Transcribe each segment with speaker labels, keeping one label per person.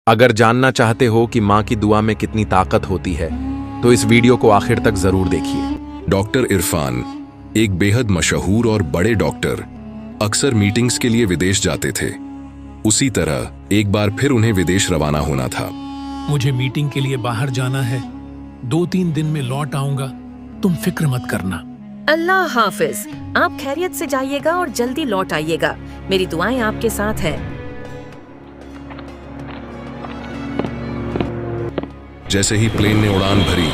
Speaker 1: अगर जानना चाहते हो कि माँ की दुआ में कितनी ताकत होती है तो इस वीडियो को आखिर तक जरूर देखिए।
Speaker 2: डॉक्टर इरफान एक बेहद मशहूर और बड़े डॉक्टर, अक्सर मीटिंग्स के लिए विदेश जाते थे। उसी तरह एक बार फिर उन्हें विदेश रवाना होना था।
Speaker 3: मुझे मीटिंग के लिए बाहर जाना है, 2-3 दिन में लौट आऊंगा, तुम फिक्र मत करना।
Speaker 4: अल्लाह हाफिज। आप खैरियत से जाइएगा और जल्दी लौट आइएगा। मेरी दुआएं आपके साथ हैं।
Speaker 2: जैसे ही प्लेन ने उड़ान भरी,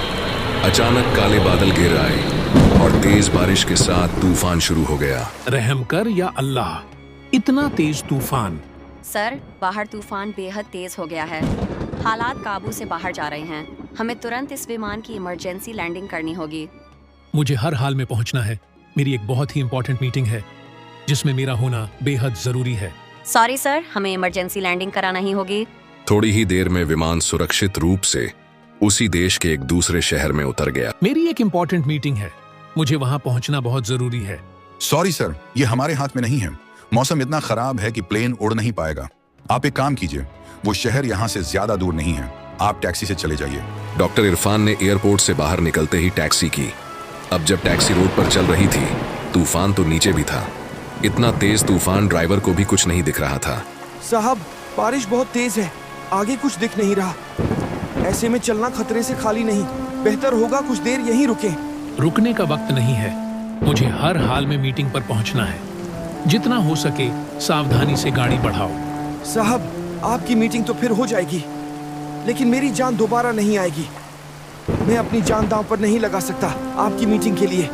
Speaker 2: अचानक काले बादल घेर आए और तेज बारिश के साथ तूफान शुरू हो गया।
Speaker 3: रहम कर या अल्लाह, इतना तेज तूफान।
Speaker 5: सर, बाहर तूफान बेहद तेज हो गया है। हालात काबू से बाहर जा रहे हैं। हमें तुरंत इस विमान की इमरजेंसी लैंडिंग करनी होगी।
Speaker 3: मुझे हर हाल में पहुंचना है। मेरी एक बहुत ही इंपॉर्टेंट मीटिंग है जिसमें मेरा होना बेहद जरूरी है।
Speaker 5: सॉरी सर, हमें इमरजेंसी लैंडिंग कराना ही होगी।
Speaker 2: थोड़ी ही देर में विमान सुरक्षित रूप से उसी देश के एक दूसरे शहर में उतर गया।
Speaker 3: मेरी एक इंपॉर्टेंट मीटिंग है, मुझे वहां पहुंचना बहुत जरूरी है।
Speaker 6: सॉरी सर, ये हमारे हाथ में नहीं है। मौसम इतना खराब है कि प्लेन उड़ नहीं पाएगा। आप एक काम कीजिए, वो शहर यहाँ से ज्यादा दूर नहीं है, आप टैक्सी से चले जाइए।
Speaker 2: डॉक्टर इरफान ने एयरपोर्ट से बाहर निकलते ही टैक्सी की। अब जब टैक्सी रोड पर चल रही थी, तूफान तो नीचे भी था। इतना तेज तूफान ड्राइवर को भी कुछ नहीं दिख रहा था।
Speaker 7: साहब, बारिश बहुत तेज है, आगे कुछ दिख नहीं रहा। ऐसे में चलना खतरे से खाली नहीं। बेहतर होगा कुछ देर यहीं रुकें।
Speaker 3: रुकने का वक्त नहीं है, मुझे हर हाल में मीटिंग पर पहुंचना है। जितना हो सके सावधानी से गाड़ी बढ़ाओ।
Speaker 7: साहब, आपकी मीटिंग तो फिर हो जाएगी, लेकिन मेरी जान दोबारा नहीं आएगी। मैं अपनी जान दांव पर नहीं लगा सकता आपकी मीटिंग के लिए।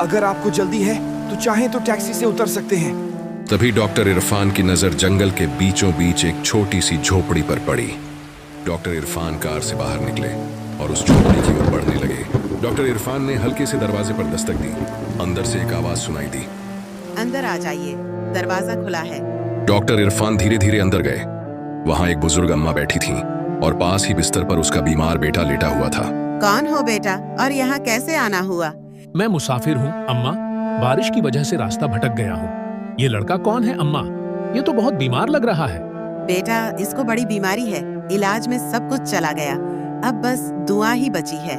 Speaker 7: अगर आपको जल्दी है तो चाहें तो टैक्सी से उतर सकते हैं।
Speaker 2: तभी डॉक्टर इरफान की नजर जंगल के बीचों बीच एक छोटी सी झोपड़ी पर पड़ी। डॉक्टर इरफान कार से बाहर निकले और उस झोपड़ी की ओर बढ़ने लगे। डॉक्टर इरफान ने हल्के से दरवाजे पर दस्तक दी। अंदर से एक आवाज सुनाई दी,
Speaker 8: अंदर आ जाइए, दरवाजा खुला है।
Speaker 2: डॉक्टर इरफान धीरे धीरे अंदर गए। वहां एक बुजुर्ग अम्मा बैठी थी और पास ही बिस्तर पर उसका बीमार बेटा लेटा हुआ था।
Speaker 8: कौन हो बेटा, और यहाँ कैसे आना हुआ?
Speaker 3: मैं मुसाफिर हूँ अम्मा, बारिश की वजह से रास्ता भटक गया हूँ। ये लड़का कौन है अम्मा? ये तो बहुत बीमार लग रहा है।
Speaker 8: बेटा, इसको बड़ी बीमारी है, इलाज में सब कुछ चला गया, अब बस दुआ ही बची है।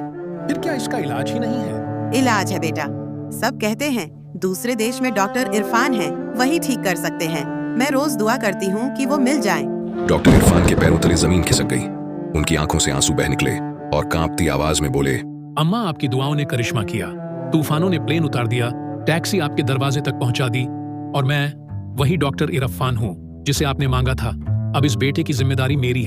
Speaker 3: फिर क्या इसका इलाज ही नहीं है?
Speaker 8: इलाज है बेटा, सब कहते हैं दूसरे देश में डॉक्टर इरफान हैं, वही ठीक कर सकते हैं। मैं रोज दुआ करती हूँ कि वो मिल जाएं।
Speaker 2: डॉक्टर इरफान के पैरों तले जमीन खिसक गई। उनकी आंखों से आंसू बह निकले और कांपती आवाज में बोले,
Speaker 3: अम्मा, आपकी दुआओं ने करिश्मा किया। तूफानों ने प्लेन उतार दिया, टैक्सी आपके दरवाजे तक पहुंचा दी, और मैं वही डॉक्टर इरफान हूँ जिसे आपने मांगा था। अब इस बेटे की जिम्मेदारी मेरी